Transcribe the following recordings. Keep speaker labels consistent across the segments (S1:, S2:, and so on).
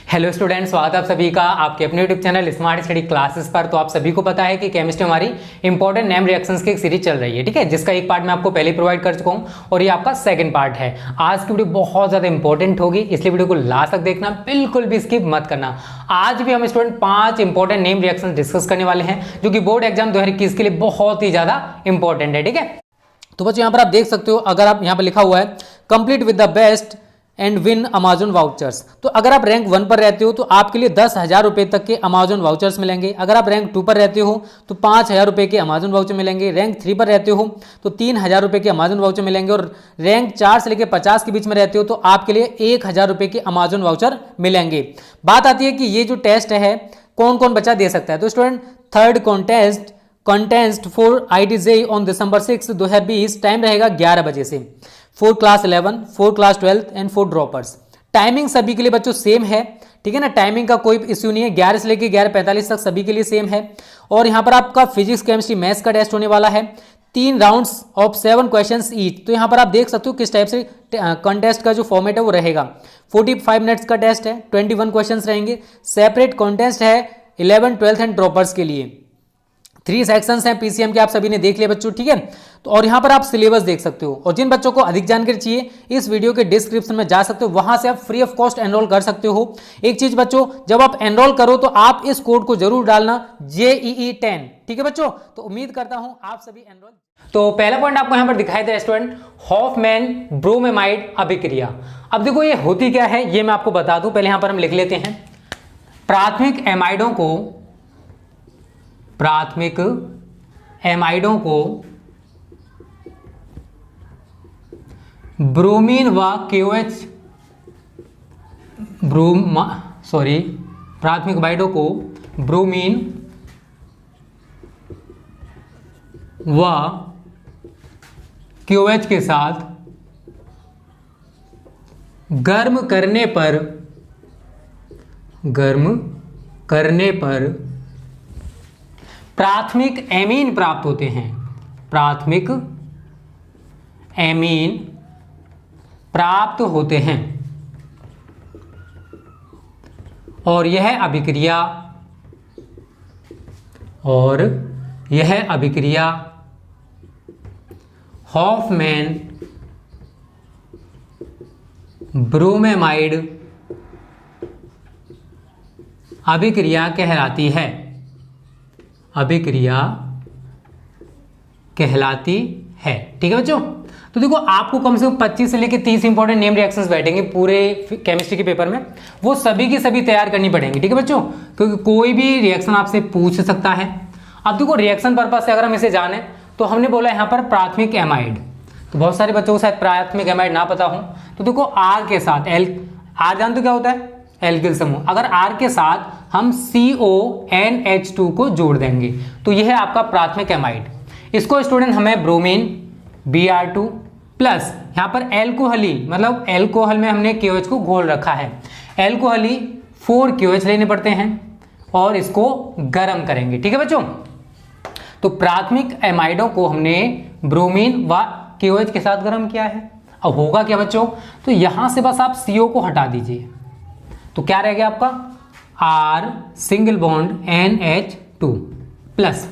S1: Hello students, स्वागत है आप सभी का आपके अपने YouTube channel smart study classes पर। तो आप सभी को पता है कि केमिस्ट्री हमारी इंपॉर्टेंट नेम रिएक्शंस की एक सीरीज चल रही है, ठीक है, जिसका एक पार्ट मैं आपको पहले प्रोवाइड कर चुका हूं और ये आपका सेकंड पार्ट है। आज की वीडियो बहुत ज्यादा इंपॉर्टेंट होगी, इसलिए वीडियो को लास्ट तक देखना, बिल्कुल भी स्किप मत करना। आज भी हम student 5 important name reaction discuss करने वाले हैं जो कि बोर्ड एग्जाम 2021 के लिए बहुत ही ज्यादा इंपॉर्टेंट है, ठीक है। तो बच्चों यहाँ पर आप देख सकते हो, अगर आप यहाँ पर लिखा हुआ है complete with the best and win Amazon vouchers. तो अगर आप रैंक 1 पर रहते हो तो आपके लिए 10,000 रुपए तक के अमेजॉन वाउचर्स मिलेंगे। अगर आप रैंक 2 पर रहते हो तो 5,000 रुपए के अमेजॉन वाउचर मिलेंगे। रैंक 3 पर रहते हो तो 3,000 रुपए के अमेजॉन वाउचर मिलेंगे और रैंक 4 से लेकर 50 के बीच में रहते हो तो आपके लिए 1,000 रुपए के अमेजॉन वाउचर मिलेंगे। बात आती है कि ये जो टेस्ट है कौन कौन बच्चा दे सकता है। तो student third contest for IIT on December 6, 2020 time रहेगा 11 बजे से। For class 11, for class 12 and for droppers. Timing सभी के लिए बच्चों सेम है, ठीक है ना, टाइमिंग का कोई इश्यू नहीं है। 11 से लेकर 11:45 तक सभी के लिए सेम है। और यहाँ पर आपका फिजिक्स केमिस्ट्री मैथ्स का टेस्ट होने वाला है, 3 राउंड्स ऑफ 7 क्वेश्चंस ईच। तो यहाँ पर आप देख सकते हो किस टाइप से कंटेस्ट का जो फॉर्मेट है वो रहेगा। 45 मिनट्स का टेस्ट है, 21 क्वेश्चंस रहेंगे। सेपरेट कॉन्टेस्ट है 11, 12 एंड ड्रॉपर्स के लिए। 3 सेक्शंस हैं PCM के, आप सभी ने देख लिया बच्चों, ठीक है। तो और यहाँ पर आप सिलेबस देख सकते हो और जिन बच्चों को अधिक जानकारी चाहिए इस वीडियो के डिस्क्रिप्शन में जा सकते हो, वहां से आप फ्री ऑफ कॉस्ट एनरोल कर सकते हो। एक चीज बच्चों, जब आप एनरोल करो तो आप इस कोड को जरूर डालना JEE 10, ठीक है बच्चों। तो उम्मीद करता हूं आप सभी एनरोल। तो पहला पॉइंट आपको यहां पर दिखाई दे रहा है स्टूडेंट, हॉफमैन ब्रोमेमाइड अभिक्रिया। अब देखो ये होती क्या है ये मैं आपको बता दूं, पहले यहां पर हम लिख लेते हैं। प्राथमिक एमाइडों को ब्रोमीन व KOH प्राथमिक एमाइडों को ब्रोमीन व KOH के साथ गर्म करने पर प्राथमिक एमीन प्राप्त होते हैं। प्राथमिक एमीन प्राप्त होते हैं और यह अभिक्रिया हॉफमैन ब्रोमेमाइड अभिक्रिया कहलाती है, ठीक है बच्चों। तो देखो आपको कम से कम 25 से लेकर 30 इंपॉर्टेंट नेम रिएक्शंस बैठेंगे पूरे केमिस्ट्री के पेपर में, वो सभी की सभी तैयार करनी पड़ेंगी, ठीक है बच्चों, क्योंकि कोई भी रिएक्शन आपसे पूछ सकता है। अब देखो रिएक्शन पर्पस से अगर हम इसे जाने तो हमने बोला यहाँ पर प्राथमिक एमाइड, तो बहुत सारे बच्चों को शायद प्राथमिक एमाइड ना पता हो। तो देखो R के साथ R जानते हो क्या होता है, एल्किल समूह। अगर R के साथ हम CONH2 को जोड़ देंगे तो यह है आपका प्राथमिक एमाइड। इसको स्टूडेंट हमें ब्रोमीन Br2 प्लस यहाँ पर एल्कोहली, मतलब एल्कोहल में हमने KOH को घोल रखा है, एल्कोहली 4 KOH लेने पड़ते हैं और इसको गर्म करेंगे, ठीक है बच्चों। तो प्राथमिक एमाइडों को हमने ब्रोमीन व KOH के साथ गर्म किया है। अब होगा क्या बच्चों, तो यहां से बस आप CO को हटा दीजिए, तो क्या रह गया आपका R single bond NH2 plus.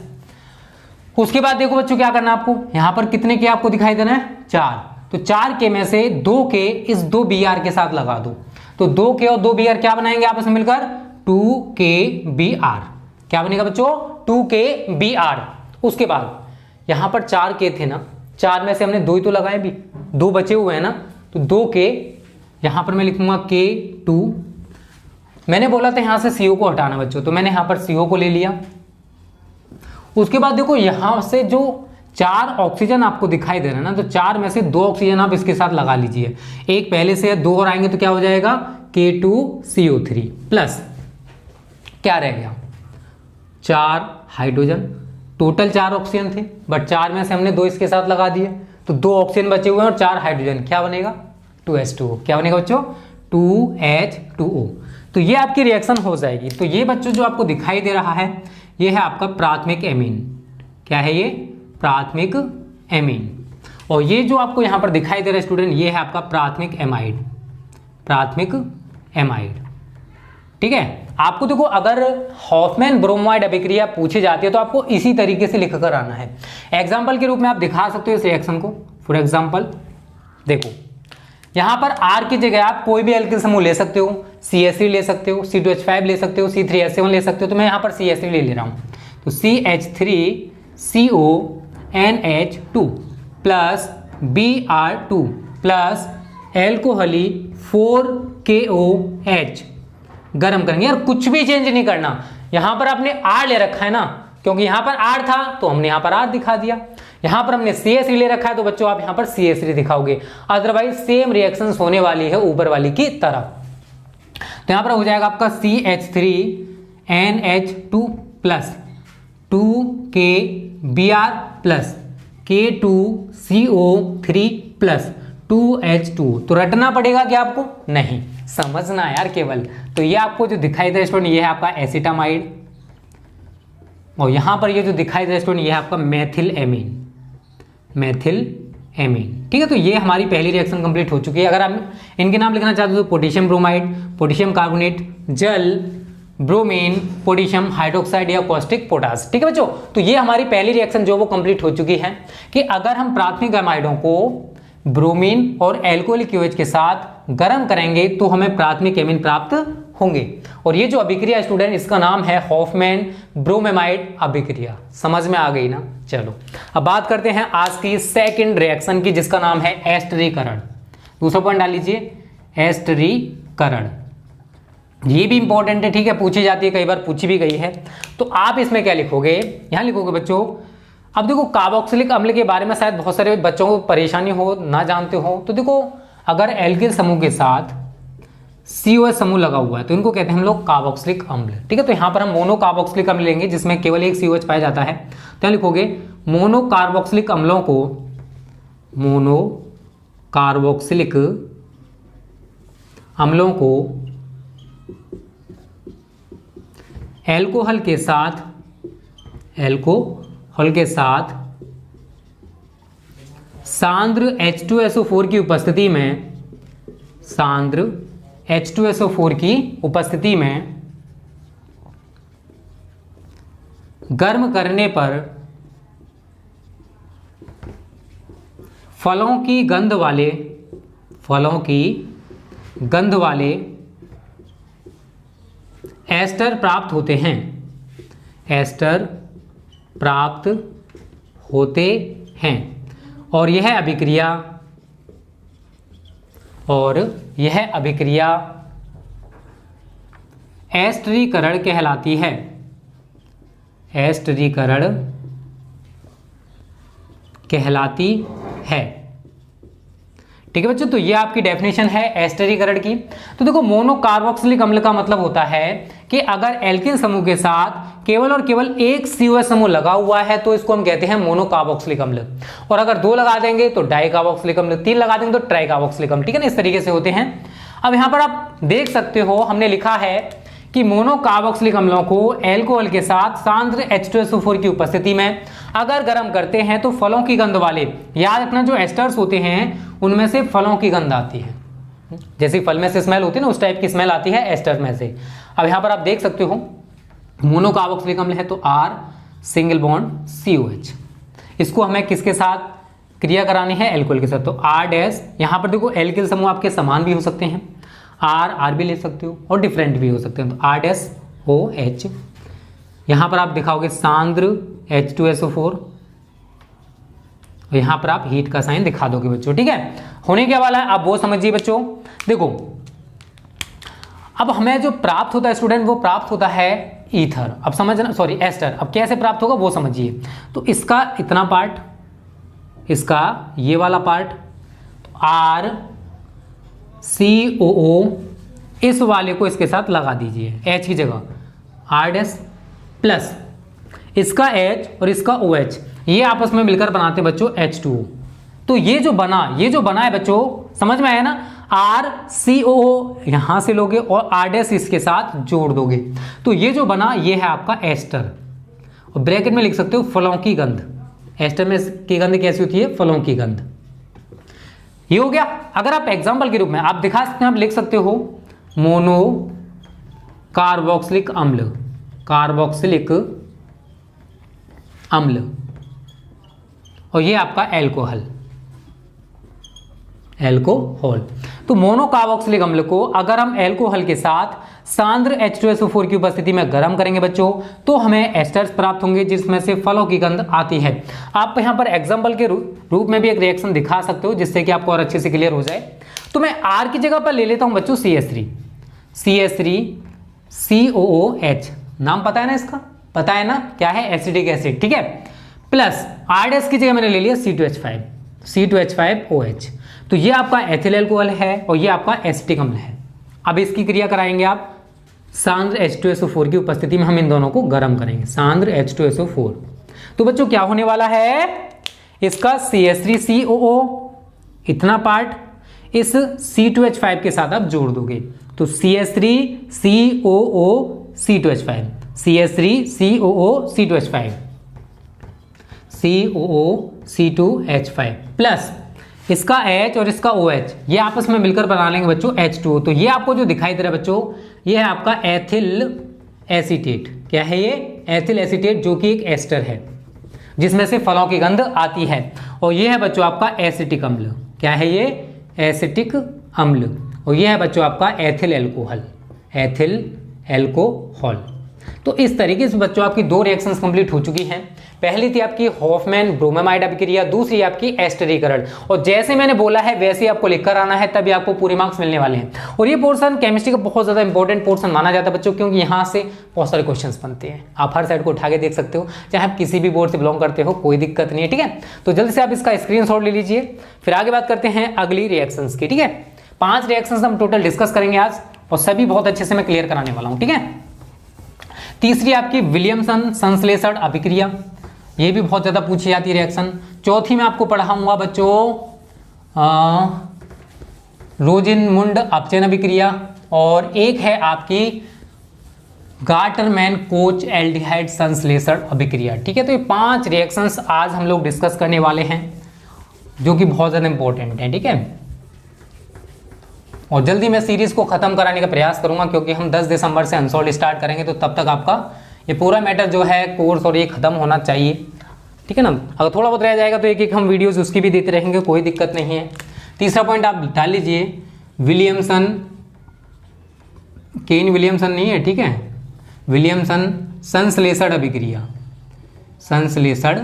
S1: उसके बाद देखो बच्चों क्या करना आपको, यहां पर कितने के आपको दिखाई देना है, 4। तो 4 के में से 2 के इस 2 Br के साथ लगा दो, तो 2 के और 2 Br क्या बनाएंगे आपस में मिलकर 2KBr। क्या बनेगा बच्चों 2KBr। उसके बाद यहां पर 4 के थे ना, 4 में से हमने 2 ही तो लगाए, भी 2 बचे हुए हैं ना, तो 2 के यहां पर मैं लिखूंगा K2। मैंने बोला था यहां से CO को हटाना बच्चों, तो मैंने यहां पर CO को ले लिया। उसके बाद देखो यहां से जो 4 ऑक्सीजन आपको दिखाई दे रहा है ना, तो 4 में से 2 ऑक्सीजन आप इसके साथ लगा लीजिए, एक पहले से है, 2 और आएंगे तो क्या हो जाएगा K2CO3 प्लस क्या रह गया 4 हाइड्रोजन। टोटल 4 ऑक्सीजन थे बट 4 में से हमने 2 इसके साथ लगा दिए, तो 2 ऑक्सीजन बचे हुए हैं और 4 हाइड्रोजन, क्या बनेगा 2H2O। क्या बनेगा बच्चों 2H2O। तो ये आपकी रिएक्शन हो जाएगी। तो ये बच्चों जो आपको दिखाई दे रहा है ये है आपका प्राथमिक एमीन। क्या है ये प्राथमिक एमीन। और ये जो आपको यहां पर दिखाई दे रहा है स्टूडेंट, ये है आपका प्राथमिक एमाइड। प्राथमिक एमाइड ठीक है। आपको देखो अगर हॉफमैन ब्रोमाइड अभिक्रिया पूछी जाती है तो आपको इसी तरीके से लिख कर आना है। एग्जाम्पल के रूप में आप दिखा सकते हो इस रिएक्शन को। फॉर एग्जाम्पल देखो, यहां पर R की जगह आप कोई भी एल्किल समूह ले सकते हो, CH3 ले सकते हो, C2H5 ले सकते हो, C3H7 ले सकते हो। तो मैं यहां पर CH3 ले रहा हूं, तो CH3CONH2 plus Br2 plus एल्कोहली 4KOH गर्म करेंगे। यार कुछ भी चेंज नहीं करना, यहां पर आपने R ले रखा है ना, क्योंकि यहां पर R था तो हमने यहां पर R दिखा दिया। यहां पर हमने CH3 ले रखा है तो बच्चों आप यहां पर CH3 दिखाओगे, अदरवाइज सेम रिएक्शंस होने वाली है ऊपर वाली की तरह। तो यहां पर हो जाएगा आपका CH3NH2 plus 2KBr plus K2CO3 plus 2H2। तो रटना पड़ेगा क्या आपको? नहीं, समझना यार केवल। तो ये आपको जो दिखाई दे स्टूडेंट, ये है आपका एसिटामाइड, और यहां पर ये जो दिखाई दे स्टूडेंट, ये है आपका मेथिल एमीन, मेथिल एमीन। ठीक है, तो ये हमारी पहली रिएक्शन कंप्लीट हो चुकी है। अगर आप इनके नाम लिखना चाहते हो तो पोटेशियम ब्रोमाइड, पोटेशियम कार्बोनेट, जल, ब्रोमीन, पोटेशियम हाइड्रोक्साइड या कॉस्टिक पोटास। ठीक है बच्चों, तो ये हमारी पहली रिएक्शन जो वो कंप्लीट हो चुकी है कि अगर हम प्राथमिक एमाइडों को ब्रोमीन और एल्कोहलिक OH के साथ गर्म करेंगे तो हमें प्राथमिक एमीन प्राप्त होंगे। और ये जो अभिक्रिया स्टूडेंट, इसका नाम है हॉफमैन ब्रोमेमाइड अभिक्रिया। समझ में आ गई ना? चलो अब बात करते हैं आज की सेकंड रिएक्शन की, जिसका नाम है एस्टरीकरण। दूसरा पॉइंट डाल लीजिए, एस्टरीकरण। ये भी इंपॉर्टेंट है, ठीक है, पूछी जाती है, कई बार पूछी भी गई है। तो आप इसमें क्या लिखोगे? यहां लिखोगे बच्चों, अब देखो कार्बोक्सिलिक अम्ल के बारे में शायद बहुत सारे बच्चों को परेशानी हो, ना जानते हो। तो देखो अगर एल्किल समूह के साथ COH समूह लगा हुआ है तो इनको कहते हैं हम लोग कार्बोक्सिलिक अम्ल। ठीक है, तो यहां पर हम मोनो कार्बोक्सिलिक अम्ल लेंगे जिसमें केवल एक COH पाया जाता है। तो लिखोगे मोनो कार्बोक्सिलिक अम्लों को, मोनो कार्बोक्सिलिक अम्लों को एल्कोहल के साथ, एल्कोहल के साथ सांद्र H2SO4 की उपस्थिति में, सांद्र H2SO4 की उपस्थिति में गर्म करने पर फलों की गंध वाले, फलों की गंध वाले एस्टर प्राप्त होते हैं, एस्टर प्राप्त होते हैं। और यह अभिक्रिया, और यह अभिक्रिया एस्टरीकरण कहलाती है, एस्टरीकरण कहलाती है। ठीक है बच्चों, तो ये आपकी डेफिनेशन है एस्टरीकरण की। तो देखो मोनो कार्बोक्सिलिक अम्ल का मतलब होता है कि अगर एल्किल समूह के साथ केवल और केवल एक COH समूह लगा हुआ है तो इसको हम कहते हैं मोनो कार्बोक्सिलिक अम्ल, और अगर 2 लगा देंगे तो डाई कार्बोक्सिलिक अम्ल, 3 लगा देंगे तो ट्राई कार्बोक्सिलिक अम्ल। ठीक है ना, इस तरीके से होते हैं। अब यहां पर आप देख सकते हो हमने लिखा है कि मोनो कार्बोक्सिलिक अम्लों को एल्कोहल के साथ सांद्र H2SO4 की उपस्थिति में अगर गर्म करते हैं तो फलों की गंध वाले, याद रखना जो एस्टर्स होते हैं उनमें से फलों की गंध आती है, जैसे फल में से स्मेल होती है ना, उस टाइप की स्मेल आती है एस्टर में से। अब यहां पर आप देख सकते हो मोनो कार्बोक्सिलिक अम्ल है तो R सिंगल बॉन्ड COH, इसको हमें किसके साथ क्रिया करानी है? एल्कोहल के साथ। तो R डैश, यहां पर देखो एल्किल समूह आपके समान भी हो सकते हैं, R भी ले सकते हो और डिफरेंट भी हो सकते हैं। तो R डैश OH, यहां पर आप दिखाओगे सांद्र H2SO4, और यहां पर आप हीट का साइन दिखा दोगे बच्चों। ठीक है, होने क्या वाला है आप वो समझिए बच्चों। देखो अब हमें जो प्राप्त होता है स्टूडेंट, वो प्राप्त होता है ईथर। अब समझना, सॉरी एस्टर। अब कैसे प्राप्त होगा वो समझिए। तो इसका इतना पार्ट, इसका ये वाला पार्ट, तो RCOO, इस वाले को इसके साथ लगा दीजिए H की जगह, R डैश प्लस इसका H और इसका OH, ये आपस में मिलकर बनाते हैं बच्चों H2O। तो ये जो बना है बच्चों, समझ में आया ना? RCOO यहां से लोगे और R डैश इसके साथ जोड़ दोगे, तो ये जो बना ये है आपका एस्टर, और ब्रैकेट में लिख सकते हो फलों की गंध। एस्टर में की गंध कैसी होती है? फलों की गंध। ये हो गया। अगर आप एग्जाम्पल के रूप में आप दिखा सकते हैं, आप लिख सकते हो मोनो कार्बोक्सिलिक अम्ल, कार्बोक्सिलिक अम्ल, और ये आपका एल्कोहल, एल्कोहल। तो मोनोकार्बोक्सिलिक अम्ल को अगर हम एल्कोहल के साथ सांद्र H2SO4 की उपस्थिति में गर्म करेंगे बच्चों, तो हमें एस्टर्स प्राप्त होंगे जिसमें से फलों की गंध आती है। आप यहाँ पर एग्जाम्पल के रूप में भी एक रिएक्शन दिखा सकते हो जिससे कि आपको और अच्छे से क्लियर हो जाए। तो मैं R की जगह पर ले लेता हूं बच्चों CH3 COOH, नाम पता है ना इसका, पता है ना क्या है, एसिटिक एसिड, ठीक है। प्लस R- की जगह मैंने ले लिया C2H5OH, तो ये आपका एथिल एल्कोहल है और ये आपका एसिटिक अम्ल है। अब इसकी क्रिया कराएंगे आप सांद्र H2SO4 की उपस्थिति में, हम इन दोनों को गर्म करेंगे, सांद्र H2SO4। तो बच्चों क्या होने वाला है, इसका CH3COO इतना पार्ट इस C2H5 के साथ आप जोड़ दोगे, तो CH3COO C2H5, CH3COO C2H5, COO C2H5 plus इसका H और इसका OH, ये आपस में मिलकर बना लेंगे बच्चों H2O। तो ये आपको जो दिखाई दे रहा है बच्चों, ये है आपका एथिल एसीटेट। क्या है ये, एथिल एसीटेट, जो कि एक एस्टर है जिसमें से फलों की गंध आती है। और ये है बच्चों आपका एसिटिक अम्ल, क्या है ये, एसिटिक अम्ल। और ये है बच्चों आपका एथिल एल्कोहल, एथिल एल्कोहल। तो इस तरीके से बच्चों आपकी दो रिएक्शंस कंप्लीट हो चुकी हैं। पहली थी आपकी हॉफमैन ब्रोमाइड अभिक्रिया, दूसरी आपकी एस्टरीकरण। और जैसे मैंने बोला है वैसे ही आपको लिखकर आना है, तभी आपको पूरे मार्क्स मिलने वाले हैं। और ये पोर्शन केमिस्ट्री का बहुत ज्यादा इंपॉर्टेंट पोर्शन माना जाता है बच्चों, क्योंकि यहाँ से बहुत सारे क्वेश्चंस बनते हैं। आप हर साइड को उठा के देख सकते हो, चाहे आप किसी भी बोर्ड से बिलोंग करते हो, कोई दिक्कत नहीं है, ठीक है। तो जल्दी से आप इसका स्क्रीनशॉट ले लीजिए, फिर आगे बात करते हैं अगली रिएक्शंस की, ठीक है। 5 रिएक्शंस हम टोटल डिस्कस करेंगे आज, और सभी बहुत अच्छे से मैं क्लियर कराने वाला हूँ, ठीक है। तीसरी आपकी विलियमसन संश्लेषण अभिक्रिया, ये भी बहुत ज्यादा पूछी जाती है रिएक्शन। चौथी में आपको पढ़ाऊंगा बच्चों रोजिनमुंड अपचयन अभिक्रिया, और एक है आपकी गार्टरमैन कोच एल्डिहाइड संश्लेषण अभिक्रिया, ठीक है। तो ये 5 रिएक्शंस आज हम लोग डिस्कस करने वाले हैं, जो कि बहुत ज्यादा इंपॉर्टेंट है, ठीक है। और जल्दी मैं सीरीज को खत्म कराने का प्रयास करूंगा, क्योंकि हम 10 दिसंबर से अनसॉल्ड स्टार्ट करेंगे, तो तब तक आपका ये पूरा मैटर जो है कोर्स और ये खत्म होना चाहिए, ठीक है ना। अगर थोड़ा बहुत रह जाएगा तो एक एक हम वीडियोस उसकी भी देते रहेंगे, कोई दिक्कत नहीं है। तीसरा पॉइंट आप डाल लीजिए, विलियमसन, केन विलियमसन नहीं है, ठीक है, विलियमसन संश्लेषण अभिक्रिया, संश्लेषण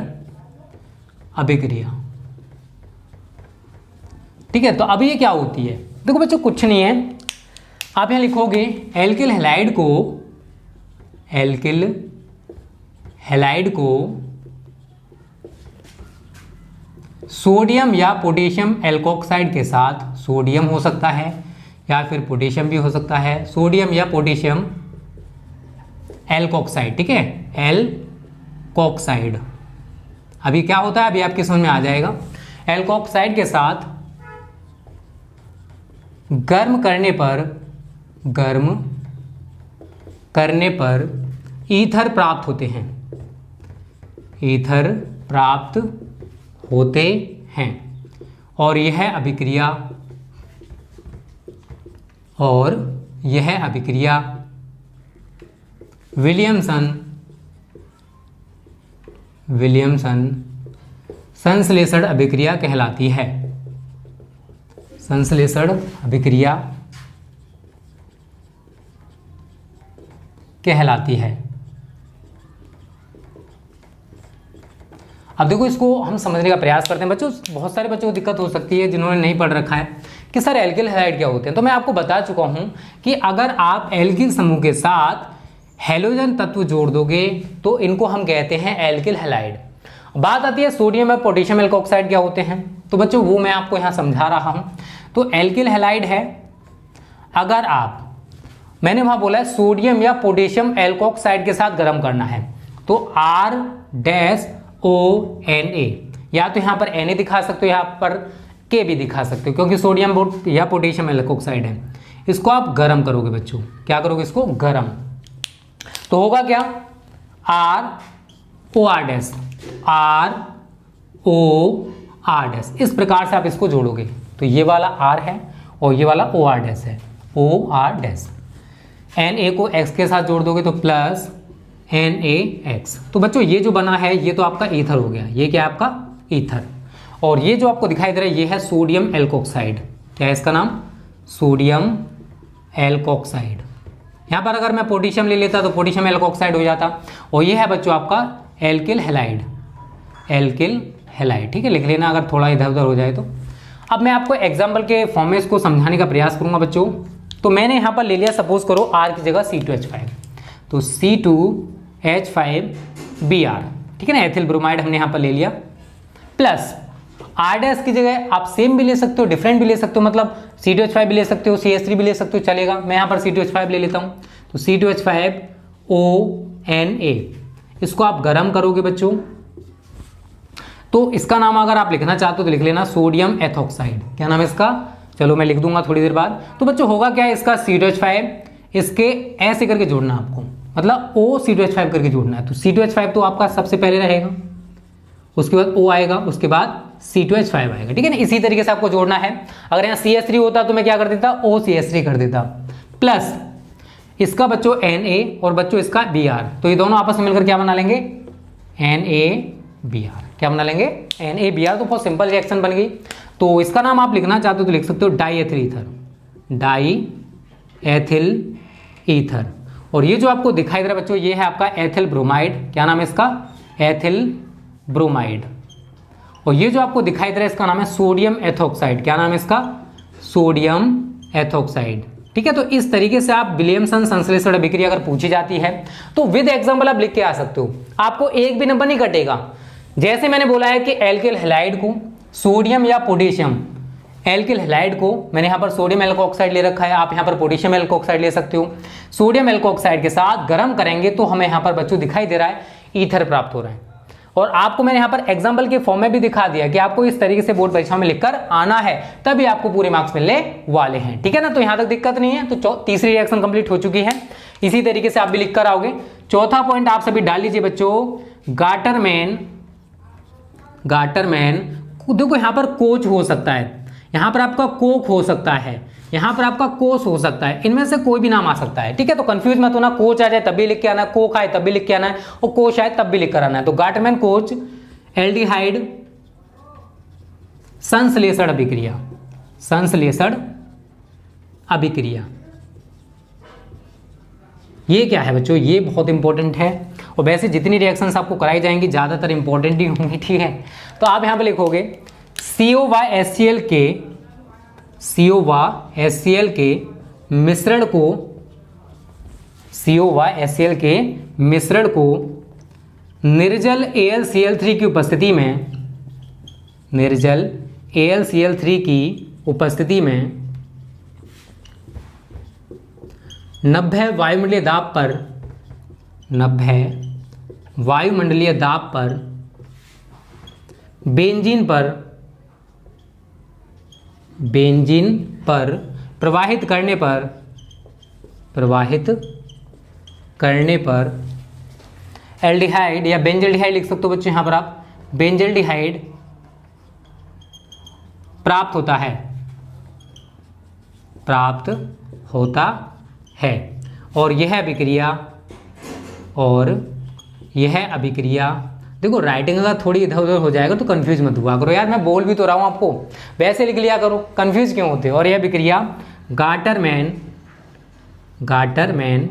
S1: अभिक्रिया, ठीक है। तो अब ये क्या होती है, देखो बच्चों कुछ नहीं है, आप यहां लिखोगे एल्किल हैलाइड को, एल्किल हैलाइड को सोडियम या पोटेशियम एल्कोक्साइड के साथ, सोडियम हो सकता है या फिर पोटेशियम भी हो सकता है, सोडियम या पोटेशियम एल्कोक्साइड, ठीक है, एल्कोक्साइड। अभी क्या होता है, अभी आपके समझ में आ जाएगा। एल्कोक्साइड के साथ गर्म करने पर ईथर प्राप्त होते हैं, ईथर प्राप्त होते हैं। और यह अभिक्रिया विलियमसन संश्लेषण अभिक्रिया कहलाती है, संश्लेषण अभिक्रिया कहलाती है। अब देखो इसको हम समझने का प्रयास करते हैं बच्चों। बहुत सारे बच्चों को दिक्कत हो सकती है जिन्होंने नहीं पढ़ रखा है कि सर एल्किल हैलाइड क्या होते हैं। तो मैं आपको बता चुका हूं कि अगर आप एल्किल समूह के साथ हैलोजन तत्व जोड़ दोगे तो इनको हम कहते हैं एल्किल हैलाइड। बात आती है सोडियम और पोटेशियम एल्कोक्साइड क्या होते हैं, तो बच्चों वो मैं आपको यहां समझा रहा हूं। तो एल्किल हैलाइड है, अगर आप, मैंने वहां बोला है सोडियम या पोटेशियम एल्कोक्साइड के साथ गर्म करना है, तो R-ONA, या तो यहां पर Na दिखा सकते हो, यहां पर K भी दिखा सकते हो, क्योंकि सोडियम या पोटेशियम एल्कोक्साइड है। इसको आप गर्म करोगे बच्चों, क्या करोगे, इसको गर्म, तो होगा क्या, R-OR', इस प्रकार से आप इसको जोड़ोगे। तो ये वाला R है और ये वाला OR' है, OR'। Na को x के साथ जोड़ दोगे तो प्लस NaX। तो बच्चों ये जो बना है ये तो आपका ईथर हो गया, ये क्या है आपका ईथर। और ये जो आपको दिखाई दे रहा है ये है सोडियम एल्कोक्साइड। क्या है इसका नाम? Sodium alkoxide. यहाँ पर अगर मैं पोटेशियम ले लेता तो पोटेशियम एल्कोक्साइड हो जाता। और ये है बच्चों आपका एल्किल हैलाइड, एल्किल हैलाइड। ठीक है, लिख लेना अगर थोड़ा इधर उधर हो जाए तो। अब मैं आपको एग्जाम्पल के फॉर्म में इसको समझाने का प्रयास करूंगा बच्चों। तो मैंने यहाँ पर ले लिया, सपोज करो R की जगह C2H5, तो C2H5Br, ठीक है ना, एथिल ब्रोमाइड हमने यहाँ पर ले लिया, प्लस R' की जगह आप सेम भी ले सकते हो, डिफरेंट भी ले सकते हो, मतलब C2H5 भी ले सकते हो, CH3 भी ले सकते हो, चलेगा। मैं यहाँ पर C2H5 ले लेता हूँ, तो C2H5ONa, इसको आप गर्म करोगे बच्चों तो इसका नाम अगर आप लिखना चाहते हो तो लिख लेना सोडियम एथॉक्साइड। क्या नाम है इसका? चलो मैं लिख दूंगा थोड़ी देर बाद। तो बच्चों होगा क्या है इसका C2H5, इसके ऐसे करके जोड़ना आपको, मतलब O C2H5 करके जोड़ना है। तो C2H5 तो आपका सबसे पहले रहेगा, उसके बाद O आएगा, उसके बाद C2H5 आएगा, ठीक है ना। इसी तरीके से आपको जोड़ना है। अगर यहाँ CH3 होता तो मैं क्या कर देता, OCH3 कर देता, प्लस इसका बच्चों Na और बच्चों इसका Br, तो ये दोनों आपस में मिलकर क्या बना लेंगे? NaBr। क्या बना लेंगे? NaBr। तो बहुत सिंपल रिएक्शन बन गई। तो इसका नाम आप लिखना चाहते हो तो लिख सकते हो die ethyl ether, die ethyl ether. और ये जो आपको दिखाई दे रहा है बच्चों ये है आपका एथिल ब्रोमाइड। क्या नाम है इसका? Ethyl bromide. और ये जो आपको दिखाई दे रहा है इसका नाम है सोडियम एथॉक्साइड। क्या नाम है इसका? Sodium ethoxide. ठीक है, तो इस तरीके से आप विलियमसन संश्लेषण अभिक्रिया अगर पूछी जाती है तो विद एग्जांपल आप लिख के आ सकते हो, आपको एक भी नंबर नहीं कटेगा। जैसे मैंने बोला है कि एल्किल हैलाइड को सोडियम या पोटेशियम, एल्किल हैलाइड को मैंने यहाँ पर सोडियम एल्कोक्साइड ले रखा है, आप यहाँ पर पोटेशियम एल्कोक्साइड ले सकते हो। सोडियम एल्कोक्साइड के साथ गर्म करेंगे तो हमें यहाँ पर बच्चों दिखाई दे रहा है ईथर प्राप्त हो रहा है। और आपको मैंने यहाँ पर एग्जाम्पल के फॉर्म में भी दिखा दिया कि आपको इस तरीके से बोर्ड परीक्षा में लिखकर आना है, तभी आपको पूरे मार्क्स मिलने वाले हैं। ठीक है ना, तो यहाँ तक दिक्कत नहीं है। तो तीसरी रिएक्शन कंप्लीट हो चुकी है, इसी तरीके से आप भी लिखकर आओगे। चौथा पॉइंट आप सभी डाल लीजिए बच्चों, गाटरमैन। गाटरमैन देखो यहाँ पर कोच हो सकता है, यहाँ पर आपका कोक हो सकता है, यहाँ पर आपका कोस हो सकता है, इनमें से कोई भी नाम आ सकता है। ठीक है, तो कंफ्यूज मत होना, कोच आ जाए तब भी लिख के आना है, कोक आए तब भी लिख के आना है, और कोच आए तब भी लिख कर आना है। तो गाटरमैन कोच एल्डिहाइड संश्लेषण अभिक्रिया, संश्लेषण अभिक्रिया, ये क्या है बच्चों? ये बहुत इंपॉर्टेंट है। और वैसे जितनी रिएक्शंस आपको कराई जाएंगी ज्यादातर इंपॉर्टेंट ही होंगी। ठीक है, तो आप यहां पे लिखोगे COYHCl के, COYHCl के मिश्रण को, COYHCl के मिश्रण को निर्जल AlCl3 की उपस्थिति में, निर्जल AlCl3 की उपस्थिति में 90 वायुमंडलीय दाब पर, 90 वायुमंडलीय दाब पर बेंजीन पर, बेंजीन पर प्रवाहित करने पर, प्रवाहित करने पर एल्डिहाइड या बेंजल्डिहाइड लिख सकते हो बच्चों, यहां पर आप बेंजल्डिहाइड प्राप्त होता है, प्राप्त होता है। और यह अभिक्रिया, और यह अभिक्रिया देखो राइटिंग अगर थोड़ी इधर उधर हो जाएगा तो कंफ्यूज मत हुआ करो यार, मैं बोल भी तो रहा हूं आपको, वैसे लिख लिया करो, कंफ्यूज क्यों होते हो। और यह अभिक्रिया गाटरमैन, गाटरमैन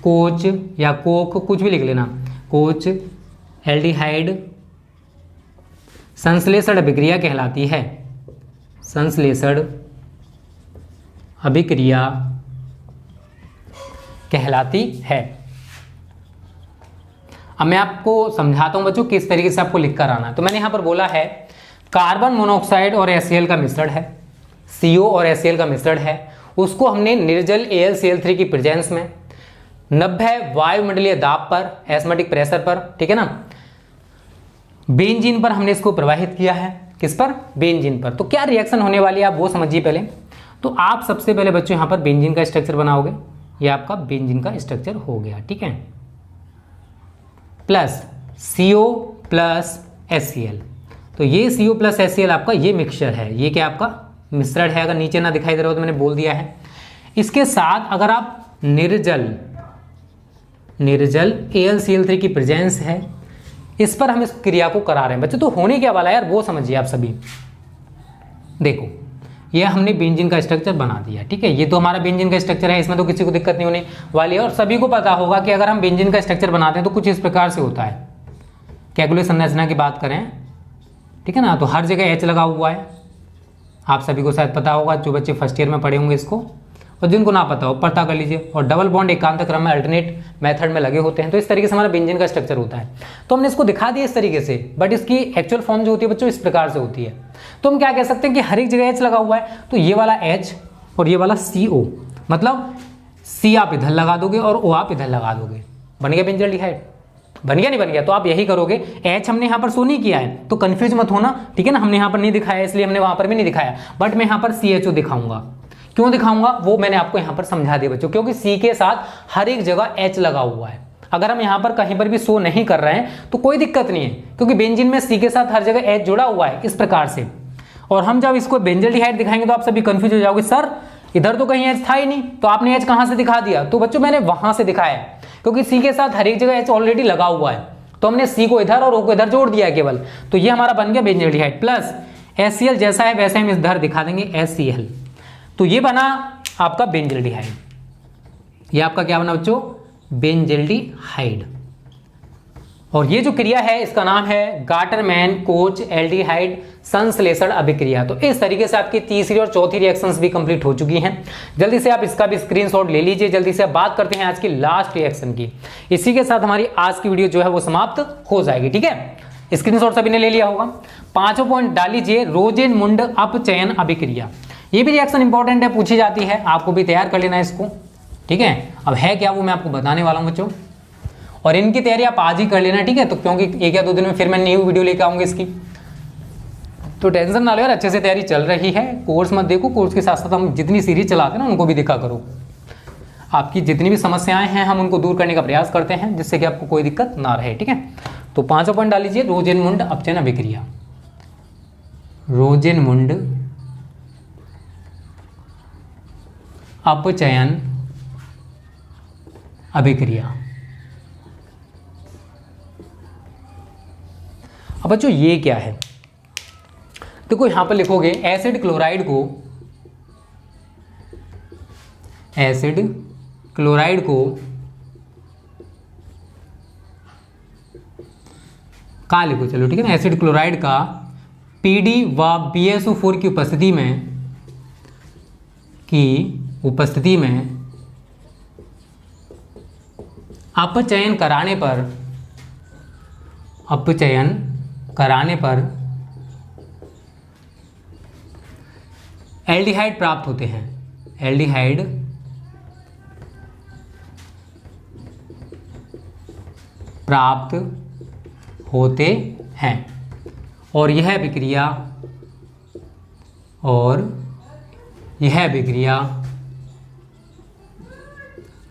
S1: कोच या कोक कुछ भी लिख लेना, कोच एल्डिहाइड संश्लेषण अभिक्रिया कहलाती है, संश्लेषण अभिक्रिया कहलाती है। अब मैं आपको समझाता हूं बच्चों किस तरीके से आपको लिखकर आना है। तो मैंने यहां पर बोला है कार्बन मोनोऑक्साइड और HCl का मिश्रण है, CO और HCl का मिश्रण है, उसको हमने निर्जल AlCl3 की प्रेजेंस में 90 वायुमंडलीय दाब पर, एस्मेटिक प्रेशर पर, ठीक है ना, बेंजीन पर हमने इसको प्रवाहित किया है। किस पर? बेंजीन पर। तो क्या रिएक्शन होने वाली है आप वो समझिए पहले। तो आप सबसे पहले बच्चों यहां पर बेंजीन का स्ट्रक्चर बनाओगे, ये आपका बेंजीन का स्ट्रक्चर हो गया, ठीक है, प्लस CO प्लस HCl। तो ये CO प्लस HCl आपका ये मिक्सचर है, ये क्या आपका मिश्रण है। अगर नीचे ना दिखाई दे रहा हो तो मैंने बोल दिया है। इसके साथ अगर आप निर्जल AlCl3 की प्रेजेंस है, इस पर हम इस क्रिया को करा रहे हैं बच्चों। तो होने क्या वाला है यार वो समझिए आप सभी। देखो ये हमने बेंजीन का स्ट्रक्चर बना दिया, ठीक है, ये तो हमारा बेंजीन का स्ट्रक्चर है, इसमें तो किसी को दिक्कत नहीं होने वाली है। और सभी को पता होगा कि अगर हम बेंजीन का स्ट्रक्चर बनाते हैं तो कुछ इस प्रकार से होता है। कैलकुलस संरचना की बात करें, ठीक है ना, तो हर जगह H लगा हुआ है, आप सभी को शायद पता होगा, जो बच्चे फर्स्ट ईयर में पढ़े होंगे इसको, और जिनको ना पता हो पता कर लीजिए। और डबल बॉन्ड एकांत क्रम में अल्टरनेट मेथड में लगे होते हैं। तो इस तरीके से हमारा बेंजीन का स्ट्रक्चर होता है। तो हमने इसको दिखा दिया इस तरीके से, बट इसकी एक्चुअल फॉर्म जो होती है बच्चों इस प्रकार से होती है। तो हम क्या कह सकते हैं कि हर एक जगह H लगा हुआ है, तो ये वाला H और ये वाला CO, मतलब C आप इधर लगा दोगे और O आप इधर लगा दोगे, बन गया बेंजल्डिहाइड। बन गया नहीं बन गया? तो आप यही करोगे। H हमने यहाँ पर शो नहीं किया है तो कंफ्यूज मत होना, ठीक है ना, हमने यहाँ पर नहीं दिखाया इसलिए हमने वहाँ पर भी नहीं दिखाया, बट मैं यहाँ पर CHO दिखाऊंगा। क्यों दिखाऊंगा वो मैंने आपको यहाँ पर समझा दिया बच्चों, क्योंकि C के साथ हर एक जगह H लगा हुआ है। अगर हम यहाँ पर कहीं पर भी शो नहीं कर रहे हैं तो कोई दिक्कत नहीं है, क्योंकि बेंजीन में C के साथ हर जगह H जुड़ा हुआ है इस प्रकार से। और हम जब इसको बेंजल्डिहाइड दिखाएंगे तो आप सभी कंफ्यूज हो जाओगे, सर इधर तो कहीं H था ही नहीं, तो आपने H कहाँ से दिखा दिया? तो बच्चों मैंने वहां से दिखाया है, क्योंकि C के साथ हर एक जगह H ऑलरेडी लगा हुआ है, तो हमने C को इधर और O को इधर जोड़ दिया है केवल। तो ये हमारा बन गया बेंजल्डिहाइड प्लस HCl जैसा है वैसे हम इधर दिखा देंगे HCl। तो ये बना आपका बेंजल्डिहाइड। ये आपका क्या बना बच्चों? बेंजल्डिहाइड। और ये जो क्रिया है इसका नाम है गाटरमैन कोच एल्डिहाइड संश्लेषण अभिक्रिया। तो इस तरीके से आपकी तीसरी और चौथी रिएक्शंस भी कंप्लीट हो चुकी हैं। जल्दी से आप इसका भी स्क्रीनशॉट ले लीजिए। जल्दी से आप बात करते हैं आज की लास्ट रिएक्शन की। इसी के साथ हमारी आज की वीडियो जो है वो समाप्त हो जाएगी, ठीक है। स्क्रीनशॉट सभी ने ले लिया होगा। पांचों पॉइंट डाल लीजिए। रोजेनमुंड अपचयन अभिक्रिया, ये भी रिएक्शन इंपॉर्टेंट है, पूछी जाती है, आपको भी तैयार कर लेना है इसको, ठीक है। अब है क्या वो मैं आपको बताने वाला हूँ बच्चों, और इनकी तैयारी आप आज ही कर लेना, ठीक है। तो क्योंकि 1 या 2 दिन में फिर मैं न्यू वीडियो लेकर आऊंगा इसकी, तो टेंशन ना लो यार, अच्छे से तैयारी चल रही है। कोर्स मत देखो, कोर्स के साथ साथ हम जितनी सीरीज चलाते हैं ना उनको भी देखा करो। आपकी जितनी भी समस्याएं हैं हम उनको दूर करने का प्रयास करते हैं, जिससे कि आपको कोई दिक्कत ना रहे, ठीक है। तो पांचों पॉइंट डाल लीजिए। रोजेनमुंड अपचयन अभिक्रिया, रोजेनमुंड अपचयन अभिक्रिया। अब बच्चों ये क्या है, देखो यहां पर लिखोगे एसिड क्लोराइड को कहाँ लिखो, चलो ठीक है ना। एसिड क्लोराइड का PD व BSO4 की उपस्थिति में अपचयन कराने पर एल्डिहाइड प्राप्त होते हैं। एल्डिहाइड प्राप्त होते हैं और यह अभिक्रिया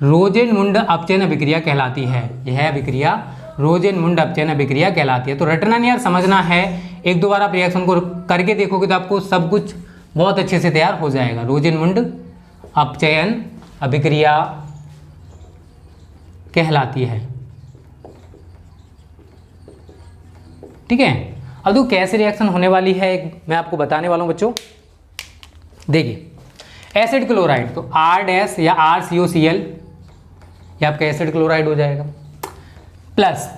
S1: रोजेनमुंड अपचयन अभिक्रिया कहलाती है। यह अभिक्रिया रोजेनमुंड अपचयन अभिक्रिया कहलाती है। तो रटना नहीं यार, समझना है। 1-2 बार आप रिएक्शन को करके देखोगे तो आपको सब कुछ बहुत अच्छे से तैयार हो जाएगा। रोजेनमुंड अपचयन अभिक्रिया कहलाती है, ठीक है। अब तो कैसे रिएक्शन होने वाली है मैं आपको बताने वाला हूं बच्चों। देखिए एसिड क्लोराइड, तो R- या RCOCl ये आपका एसिड क्लोराइड हो जाएगा, प्लस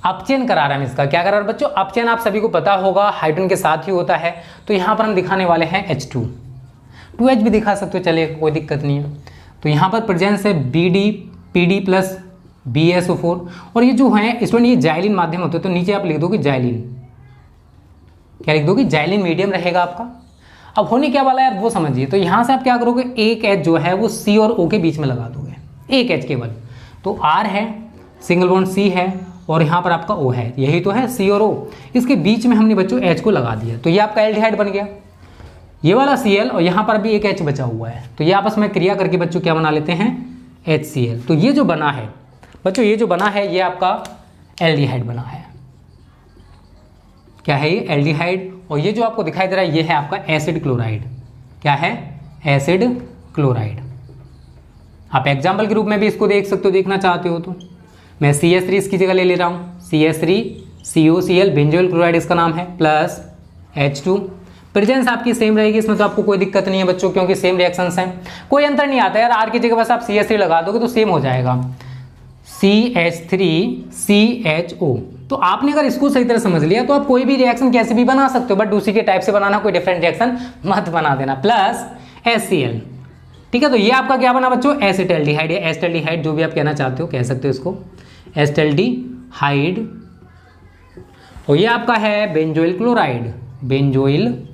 S1: अपचयन करा रहा है इसका। क्या करा रहा है बच्चों? अपचयन आप सभी को पता होगा हाइड्रोजन के साथ ही होता है। तो यहाँ पर हम दिखाने वाले हैं H2, 2H भी दिखा सकते हो, चले कोई दिक्कत नहीं है। तो यहाँ पर प्रेजेंस है PD प्लस BSO4, और ये जो है स्टूडेंट ये जाइलिन माध्यम होते हैं, तो नीचे आप लिख दोगे जाइलिन। क्या लिख दोगे? जाइलिन मीडियम रहेगा आपका। अब होने क्या वाला है वो समझिए। तो यहाँ से आप क्या करोगे, एक H जो है वो C और O के बीच में लगा दोगे, एक H केवल। तो R है, सिंगल बॉन्ड C है, और यहाँ पर आपका O है, यही तो है C और O। इसके बीच में हमने बच्चों H को लगा दिया, तो ये आपका एल्डिहाइड बन गया। ये वाला Cl और यहाँ पर भी एक H बचा हुआ है, तो ये आपस में क्रिया करके बच्चों क्या बना लेते हैं? HCl। तो ये जो बना है बच्चों, ये जो बना है ये आपका एल्डिहाइड बना है। क्या है ये? एल्डिहाइड। और ये जो आपको दिखाई दे रहा है ये है आपका एसिड क्लोराइड। क्या है? Acid chloride. आप एग्जाम्पल के रूप में भी इसको देख सकते हो, देखना चाहते हो तो। मैं CH3 इसकी जगह ले रहा हूँ, CH3 COCl बेंजोइल क्लोराइड इसका नाम है, प्लस H2। प्रेजेंस आपकी सेम रहेगी, इसमें तो आपको कोई दिक्कत नहीं है बच्चों, क्योंकि सेम रिएक्शंस हैं, कोई अंतर नहीं आता यार। R की जगह बस आप CH3 लगा दोगे तो सेम हो जाएगा, CH3CHO। तो आपने अगर इसको सही तरह समझ लिया तो आप कोई भी रिएक्शन कैसे भी बना सकते हो, बट दूसरी के टाइप से बनाना, कोई डिफरेंट रिएक्शन मत बना देना। प्लस HCl, ठीक है। तो ये आपका क्या बना बच्चों, एसिटल्डिहाइड या एस्टल्डिहाइड, जो भी आप कहना चाहते हो कह सकते हो इसको, एस्टल्डिहाइड। और ये आपका है बेंजोइल क्लोराइड, बेंजोइल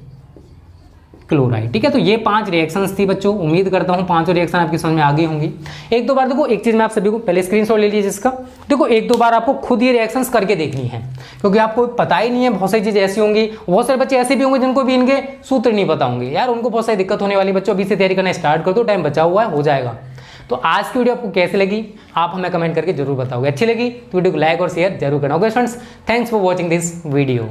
S1: क्लोराइड, ठीक है। तो ये 5 रिएक्शंस थी बच्चों, उम्मीद करता हूँ 5 रिएक्शन आपकी समझ में आ गई होंगी। एक दो बार देखो, एक चीज़ मैं आप सभी को पहले स्क्रीनशॉट ले लीजिए इसका, देखो एक दो बार आपको खुद ये रिएक्शंस करके देखनी है, क्योंकि आपको पता ही नहीं है, बहुत सारी चीज़ ऐसी होंगी, बहुत सारे बच्चे ऐसे भी होंगे जिनको भी इनके सूत्र नहीं पता होंगे यार, उनको बहुत सारी दिक्कत होने वाली। बच्चों अभी से तैयारी करना स्टार्ट कर दो, टाइम बचा हुआ है, हो जाएगा। तो आज की वीडियो आपको कैसी लगी आप हमें कमेंट करके जरूर बताओगे, अच्छी लगी तो वीडियो को लाइक और शेयर जरूर करना। Okay friends, thanks for watching this video.